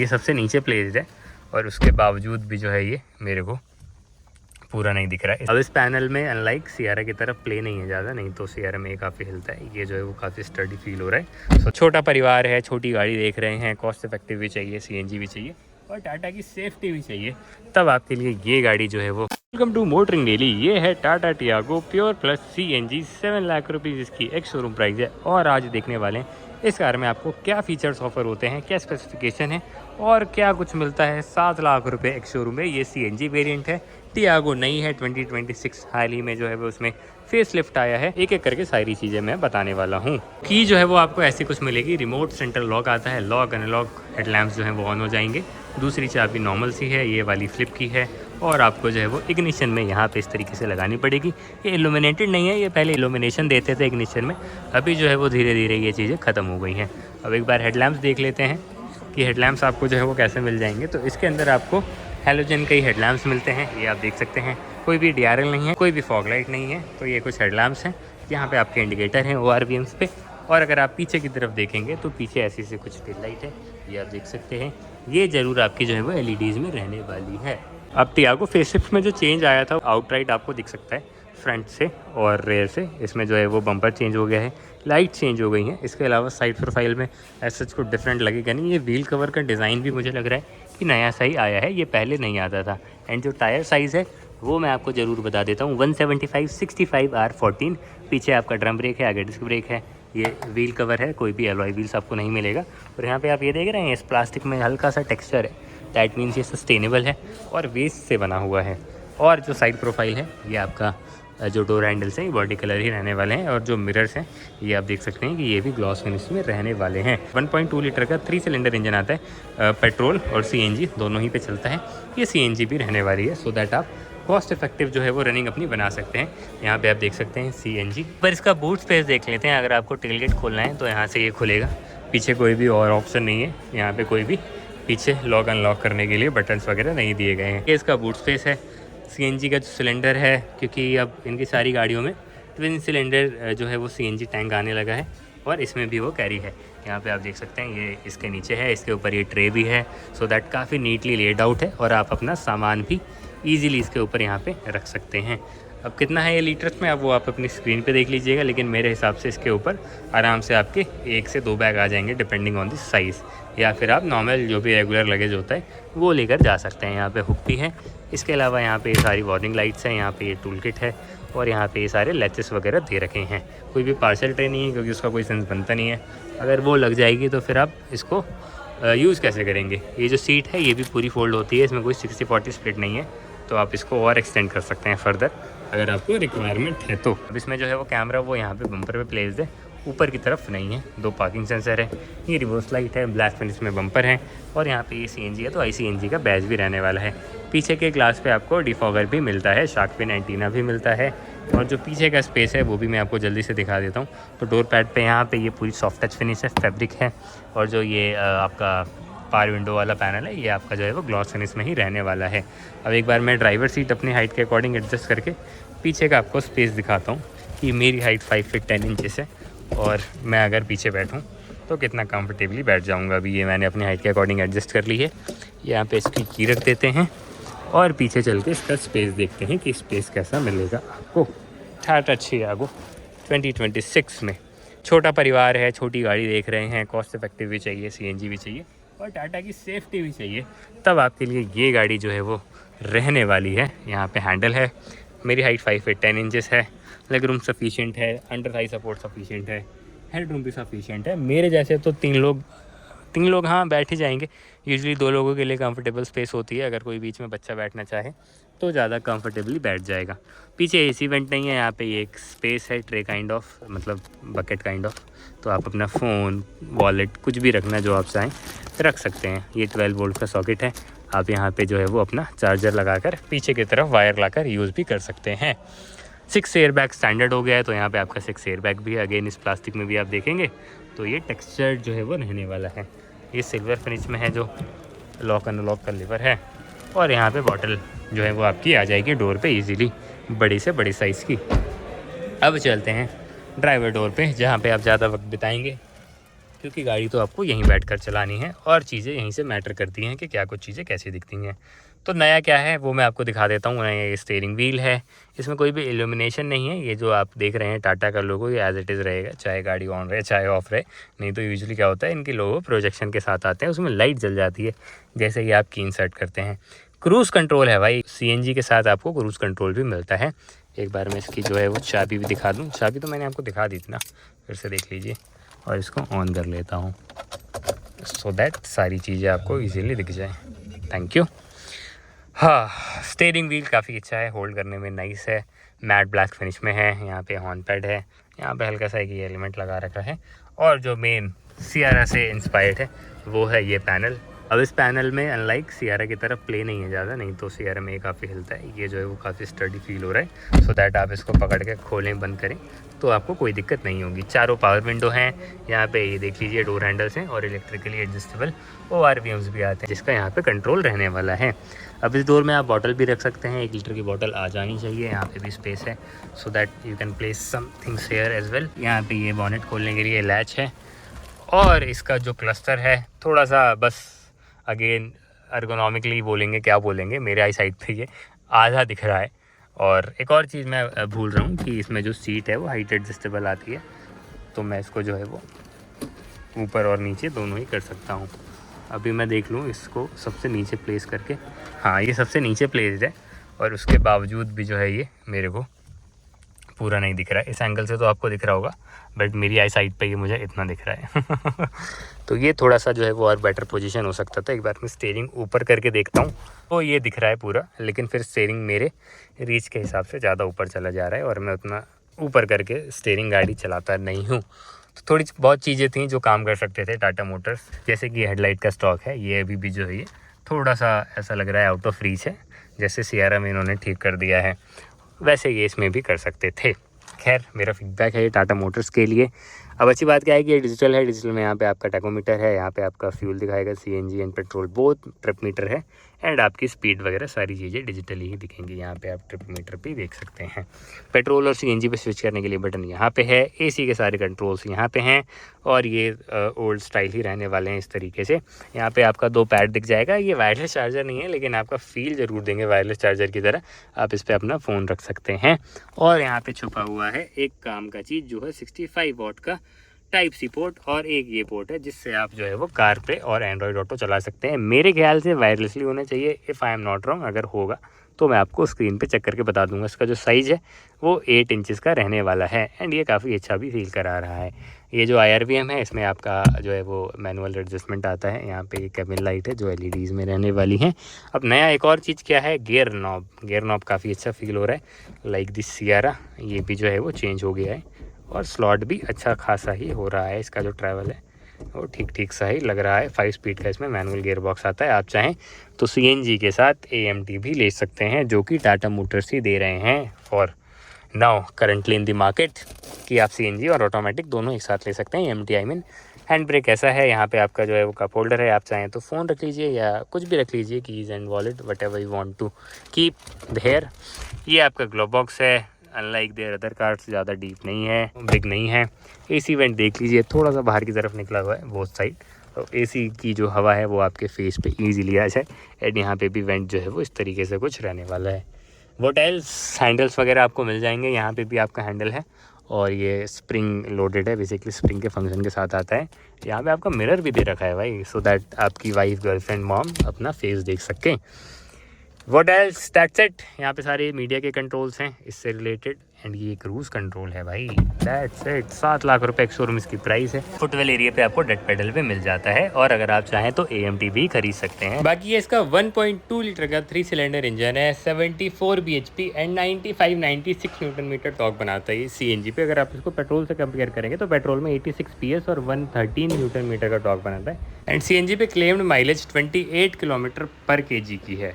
ये सबसे नीचे प्लेस्ड है और उसके बावजूद भी जो है ये मेरे को पूरा नहीं दिख रहा है। अब इस पैनल में अनलाइक सियारा की तरफ प्ले नहीं है ज़्यादा, नहीं तो सियारा में ये काफ़ी हिलता है। ये जो है वो काफ़ी स्टडी फील हो रहा है। तो छोटा परिवार है, छोटी गाड़ी देख रहे हैं, कॉस्ट इफेक्टिव भी चाहिए, सीएनजी भी चाहिए और टाटा की सेफ्टी भी चाहिए, तब आपके लिए ये गाड़ी जो है वो। Welcome to motoring daily. ये है Tata Tiago pure plus CNG, 7 lakh rupees इसकी एक्स शोरूम प्राइस है। और आज देखने वाले हैं इस कार में आपको क्या फीचर्स ऑफर होते हैं, क्या स्पेसिफिकेशन है और क्या कुछ मिलता है। 7 लाख रुपए एक्स शोरूम में ये सीएनजी वेरिएंट है। टियागो नई है 2026, हाल ही में जो है वो उसमें फेस लिफ्ट आया है। एक एक करके सारी चीज़ें मैं बताने वाला हूँ। की जो है वो आपको ऐसी कुछ मिलेगी, रिमोट सेंट्रल लॉक आता है, लॉक अनलॉक हेडलैम्प्स जो है वो ऑन हो जाएंगे। दूसरी चाबी नॉर्मल सी है, ये वाली फ्लिप की है और आपको जो है वो इग्निशन में यहाँ पे इस तरीके से लगानी पड़ेगी। ये इल्यूमिनेटेड नहीं है, ये पहले इल्यूमिनेशन देते थे इग्निशन में, अभी जो है वो धीरे धीरे ये चीज़ें ख़त्म हो गई हैं। अब एक बार हेडलैम्प्स देख लेते हैं कि हेडलैम्प्स आपको जो है वो कैसे मिल जाएंगे। तो इसके अंदर आपको हैलोजन के ही हेडलैम्प्स मिलते हैं, ये आप देख सकते हैं। कोई भी डीआरएल नहीं है, कोई भी फॉग लाइट नहीं है, तो ये कुछ हेडलैम्प्स हैं। यहाँ पे आपके इंडिकेटर हैं ORVMs पे। और अगर आप पीछे की तरफ देखेंगे तो पीछे ऐसी से कुछ टेल लाइट है, ये आप देख सकते हैं। ये ज़रूर आपकी जो है वो LEDs में रहने वाली है। अब टियागो फेसलिफ्ट में जो चेंज आया था, आउटराइट आपको दिख सकता है फ्रंट से और रेयर से। इसमें जो है वो बम्पर चेंज हो गया है, लाइट चेंज हो गई हैं। इसके अलावा साइड प्रोफाइल में ऐसा कुछ डिफरेंट लगेगा नहीं। ये व्हील कवर का डिज़ाइन भी मुझे लग रहा है कि नया सही आया है, ये पहले नहीं आता था। एंड जो टायर साइज़ है वो मैं आपको ज़रूर बता देता हूँ, 175/65 R14। पीछे आपका ड्रम ब्रेक है, आगे डिस्क ब्रेक है। ये व्हील कवर है, कोई भी एलॉय व्हील्स आपको नहीं मिलेगा। और यहाँ पे आप ये देख रहे हैं, इस प्लास्टिक में हल्का सा टेक्सचर है, दैट मीन्स ये सस्टेनेबल है और वेस्ट से बना हुआ है। और जो साइड प्रोफाइल है, ये आपका जो डोर हैंडल्स हैं ये बॉडी कलर ही रहने वाले हैं। और जो मिरर्स हैं ये आप देख सकते हैं कि ये भी ग्लॉस फिनिश में रहने वाले हैं। 1.2 लीटर का 3 सिलेंडर इंजन आता है, पेट्रोल और सीएनजी दोनों ही पे चलता है। ये सीएनजी भी रहने वाली है, सो दैट आप कॉस्ट इफेक्टिव जो है वो रनिंग अपनी बना सकते हैं। यहाँ पे आप देख सकते हैं सीएनजी। पर इसका बूट स्पेस देख लेते हैं। अगर आपको टेलगेट खोलना है तो यहाँ से ये खुलेगा, पीछे कोई भी और ऑप्शन नहीं है। यहाँ पे कोई भी पीछे लॉक अनलॉक करने के लिए बटन्स वगैरह नहीं दिए गए हैं। ये इसका बूट स्पेस है। सीएनजी का जो सिलेंडर है, क्योंकि अब इनकी सारी गाड़ियों में ट्विन सिलेंडर जो है वो सीएनजी टैंक आने लगा है और इसमें भी वो कैरी है। यहाँ पे आप देख सकते हैं ये इसके नीचे है, इसके ऊपर ये ट्रे भी है, सो दैट काफ़ी नीटली लेड आउट है और आप अपना सामान भी ईजिली इसके ऊपर यहाँ पे रख सकते हैं। अब कितना है ये लीटर्स में, अब वो आप अपनी स्क्रीन पे देख लीजिएगा, लेकिन मेरे हिसाब से इसके ऊपर आराम से आपके 1 से 2 बैग आ जाएंगे डिपेंडिंग ऑन द साइज़। या फिर आप नॉर्मल जो भी रेगुलर लगेज होता है वो लेकर जा सकते हैं। यहाँ पे हुक भी है। इसके अलावा यहाँ पे सारी वार्निंग लाइट्स हैं, यहाँ पे ये टूल किट है और यहाँ पे ये सारे लैचेस वगैरह दे रखे हैं। कोई भी पार्सल ट्रे नहीं है क्योंकि उसका कोई सेंस बनता नहीं है। अगर वो लग जाएगी तो फिर आप इसको यूज़ कैसे करेंगे। ये जो सीट है ये भी पूरी फोल्ड होती है, इसमें कोई 60-40 स्प्लिट नहीं है, तो आप इसको और एक्सटेंड कर सकते हैं फर्दर अगर आपको रिक्वायरमेंट है तो। अब इसमें जो है वो कैमरा वो यहाँ पे बम्पर पे प्लेस्ड है, ऊपर की तरफ नहीं है। 2 पार्किंग सेंसर है, ये रिवर्स लाइट है, ब्लैक फिनिश में बम्पर है और यहाँ पे ये सीएनजी है तो ICNG का बैज भी रहने वाला है। पीछे के ग्लास पे आपको डिफॉगर भी मिलता है, शार्क फिन एंटीना भी मिलता है। और जो पीछे का स्पेस है वो भी मैं आपको जल्दी से दिखा देता हूँ। तो डोर पैड पे यहाँ पे ये पूरी सॉफ्ट टच फिनिश है, फैब्रिक है। और जो ये आपका पावर विंडो वाला पैनल है ये आपका जो है वो ग्लॉस फिनिश में ही रहने वाला है। अब एक बार मैं ड्राइवर सीट अपनी हाइट के अकॉर्डिंग एडजस्ट करके पीछे का आपको स्पेस दिखाता हूँ कि मेरी हाइट 5 फीट 10 इंचेस है और मैं अगर पीछे बैठूँ तो कितना कंफर्टेबली बैठ जाऊँगा। अभी ये मैंने अपनी हाइट के अकॉर्डिंग एडजस्ट कर ली है। यहाँ पे इसकी की रख देते हैं और पीछे चल के इसका स्पेस देखते हैं कि स्पेस कैसा मिलेगा आपको। टाटा टियागो 2026 में छोटा परिवार है, छोटी गाड़ी देख रहे हैं, कॉस्ट इफेक्टिव भी चाहिए, सीएनजी भी चाहिए और टाटा की सेफ्टी भी चाहिए, तब आपके लिए ये गाड़ी जो है वो रहने वाली है। यहाँ पे हैंडल है, मेरी हाइट 5 फीट 10 इंचेस है, लेग रूम सफिशिएंट है, अंडर थाई सपोर्ट सफिशिएंट है, हेड रूम भी सफिशिएंट है। मेरे जैसे तो 3 लोग हाँ बैठ ही जाएंगे। यूजुअली 2 लोगों के लिए कंफर्टेबल स्पेस होती है, अगर कोई बीच में बच्चा बैठना चाहे तो ज़्यादा कंफर्टेबली बैठ जाएगा। पीछे एसी वेंट नहीं है, यहाँ पे एक स्पेस है, ट्रे काइंड ऑफ, मतलब बकेट काइंड ऑफ, तो आप अपना फ़ोन, वॉलेट, कुछ भी रखना जो आप चाहें रख सकते हैं। ये 12 वोल्ट का सॉकेट है, आप यहाँ पे जो है वो अपना चार्जर लगाकर पीछे की तरफ वायर लाकर यूज़ भी कर सकते हैं। 6 एयर बैग स्टैंडर्ड हो गया है, तो यहाँ पे आपका 6 एयर बैग भी है। अगेन इस प्लास्टिक में भी आप देखेंगे तो ये टेक्सचर जो है वो रहने वाला है। ये सिल्वर फिनिश में है जो लॉक अनलॉक का लीवर है। और यहाँ पे बॉटल जो है वो आपकी आ जाएगी डोर पे इजीली, बड़ी से बड़ी साइज़ की। अब चलते हैं ड्राइवर डोर पे, जहाँ पे आप ज़्यादा वक्त बिताएंगे। क्योंकि गाड़ी तो आपको यहीं बैठकर चलानी है और चीज़ें यहीं से मैटर करती हैं कि क्या कुछ चीज़ें कैसी दिखती हैं। तो नया क्या है वो मैं आपको दिखा देता हूँ। नया ये स्टीयरिंग व्हील है, इसमें कोई भी इल्यूमिनेशन नहीं है। ये जो आप देख रहे हैं टाटा का लोगो, ये एज इट इज़ रहेगा, चाहे गाड़ी ऑन रहे चाहे ऑफ रहे। नहीं तो यूजुअली क्या होता है, इनके लोगो प्रोजेक्शन के साथ आते हैं, उसमें लाइट जल जाती है जैसे कि आप की इंसर्ट करते हैं। क्रूज़ कंट्रोल है भाई, CNG के साथ आपको क्रूज़ कंट्रोल भी मिलता है। एक बार मैं इसकी जो है वो चाबी भी दिखा दूँ। चाबी तो मैंने आपको दिखा दी थी ना, फिर से देख लीजिए। और इसको ऑन कर लेता हूँ सो दैट सारी चीज़ें आपको इजीली दिख जाए। Thank you. हाँ, स्टीयरिंग व्हील काफ़ी अच्छा है, होल्ड करने में नाइस है, मैट ब्लैक फिनिश में है। यहाँ पे हॉर्न पैड है, यहाँ पे हल्का सा एक ये एलिमेंट लगा रखा है। और जो मेन सियारा से इंस्पायर्ड है वो है ये पैनल। अब इस पैनल में अनलाइक सियारा की तरफ प्ले नहीं है ज़्यादा, नहीं तो सियारा में ये काफ़ी हिलता है। ये जो है वो काफ़ी स्टडी फील हो रहा है, सो दैट आप इसको पकड़ के खोलें बंद करें तो आपको कोई दिक्कत नहीं होगी। चारों पावर विंडो हैं, यहाँ पे ये देख लीजिए डोर हैंडल्स हैं और इलेक्ट्रिकली एडजस्टेबल ORVMs भी आते हैं जिसका यहाँ पे कंट्रोल रहने वाला है। अब इस डोर में आप बॉटल भी रख सकते हैं, 1 लीटर की बॉटल आ जानी चाहिए। यहाँ पे भी स्पेस है so that you can place somethings here as well. यहाँ पे ये बॉनेट खोलने के लिए लैच है और इसका जो क्लस्टर है थोड़ा सा बस अगेन अर्गोनॉमिकली बोलेंगे, क्या बोलेंगे, मेरे आई साइड पे ये आधा दिख रहा है। और एक और चीज़ मैं भूल रहा हूँ कि इसमें जो सीट है वो हाइट एडजस्टेबल आती है, तो मैं इसको जो है वो ऊपर और नीचे दोनों ही कर सकता हूँ। अभी मैं देख लूँ इसको सबसे नीचे प्लेस करके। हाँ, ये सबसे नीचे प्लेस्ड है और उसके बावजूद भी जो है ये मेरे को पूरा नहीं दिख रहा है। इस एंगल से तो आपको दिख रहा होगा, बट मेरी आई साइड पे ये मुझे इतना दिख रहा है तो ये थोड़ा सा जो है वो और बेटर पोजीशन हो सकता था। एक बार मैं स्टीयरिंग ऊपर करके देखता हूँ तो ये दिख रहा है पूरा, लेकिन फिर स्टीयरिंग मेरे रीच के हिसाब से ज़्यादा ऊपर चला जा रहा है और मैं उतना ऊपर करके स्टीयरिंग गाड़ी चलाता नहीं हूँ। तो थोड़ी बहुत चीज़ें थी जो काम कर सकते थे टाटा मोटर्स, जैसे कि हेडलाइट का स्टॉक है, ये अभी भी जो है ये थोड़ा सा ऐसा लग रहा है आउट ऑफ रीच है। जैसे सियारा में इन्होंने ठीक कर दिया है वैसे ये इसमें भी कर सकते थे। खैर, मेरा फीडबैक है ये टाटा मोटर्स के लिए। अब अच्छी बात क्या है कि ये डिजिटल है। डिजिटल में यहाँ पे आपका टैकोमीटर है, यहाँ पे आपका फ्यूल दिखाएगा, CNG and petrol both, trip meter है एंड आपकी स्पीड वगैरह सारी चीज़ें डिजिटली ही दिखेंगी। यहाँ पे आप ट्रिप मीटर भी देख सकते हैं। पेट्रोल और CNG पे स्विच करने के लिए बटन यहाँ पे है। AC के सारे कंट्रोल्स यहाँ पे हैं और ये ओल्ड स्टाइल ही रहने वाले हैं इस तरीके से। यहाँ पे आपका 2 पैड दिख जाएगा। ये वायरलेस चार्जर नहीं है, लेकिन आपका फील ज़रूर देंगे वायरलेस चार्जर की तरह। आप इस पर अपना फ़ोन रख सकते हैं। और यहाँ पे छुपा हुआ है एक काम का चीज़ जो है 65 वॉट का टाइप सी पोर्ट और एक ये पोर्ट है जिससे आप जो है वो कार पे और एंड्रॉयड ऑटो चला सकते हैं। मेरे ख्याल से वायरलेसली होना चाहिए, if I am not wrong. अगर होगा तो मैं आपको स्क्रीन पे चेक करके बता दूंगा। इसका जो साइज़ है वो 8 इंचेस का रहने वाला है एंड ये काफ़ी अच्छा भी फील करा रहा है। ये जो IRVM है इसमें आपका जो है वो मैनुअल एडजस्टमेंट आता है। यहाँ पे कैबिन लाइट है जो LEDs में रहने वाली हैं। अब नया एक और चीज़ क्या है, गियर नॉब। गियर नॉब काफ़ी अच्छा फील हो रहा है, लाइक दिस सियारा। ये भी जो है वो चेंज हो गया है और स्लॉट भी अच्छा खासा ही हो रहा है। इसका जो ट्रैवल है वो ठीक ठीक सा ही लग रहा है। 5 स्पीड का इसमें मैनुअल गियर बॉक्स आता है। आप चाहें तो CNG के साथ AMT भी ले सकते हैं, जो कि टाटा मोटर्स ही दे रहे हैं for now currently in the market, कि आप CNG और ऑटोमेटिक दोनों एक साथ ले सकते हैं। AMT I mean. Hand brake ऐसा है, यहाँ पे आपका जो है वो कप होल्डर है। आप चाहें तो फ़ोन रख लीजिए या कुछ भी रख लीजिए, keys and wallet, whatever you want to keep there. ये आपका ग्लो बॉक्स है, अनलाइक देयर अदर कार्स ज़्यादा डीप नहीं है, बिग नहीं है। AC वेंट देख लीजिए, थोड़ा सा बाहर की तरफ निकला हुआ है बोथ साइड, तो AC की जो हवा है वो आपके फेस पे ईजीली आ जाए। एंड यहाँ पे भी वेंट जो है वो इस तरीके से कुछ रहने वाला है। वो टाइल्स हैंडल्स वगैरह आपको मिल जाएंगे। यहाँ पे भी आपका हैंडल है और ये स्प्रिंग लोडेड है, बेसिकली स्प्रिंग के फंक्शन के साथ आता है। यहाँ पे आपका मिरर भी दे रखा है भाई, सो दैट आपकी वाइफ, गर्लफ्रेंड, मॉम अपना फेस देख सकें। What else, that's it. यहाँ पे सारे मीडिया के कंट्रोल्स हैं इससे रिलेटेड एंड ये क्रूज़ कंट्रोल है भाई, दैट्स इट। 7 लाख रुपए शोरूम इसकी प्राइस है। फुटवेल एरिया पे आपको डेड पेडल पे मिल जाता है और अगर आप चाहें तो AMT भी खरीद सकते हैं। बाकी ये इसका 1.2 लीटर का 3 सिलेंडर इंजन है, 74 bhp and 96 newton metre torque बनाता है ये CNG पे। अगर आप इसको पेट्रोल से कंपेयर करेंगे तो पेट्रोल में 86 PS और 113 न्यूटन मीटर का टॉर्क बनाता है एंड CNG पे क्लेम्ड माइलेज 28 किलोमीटर पर kg की है।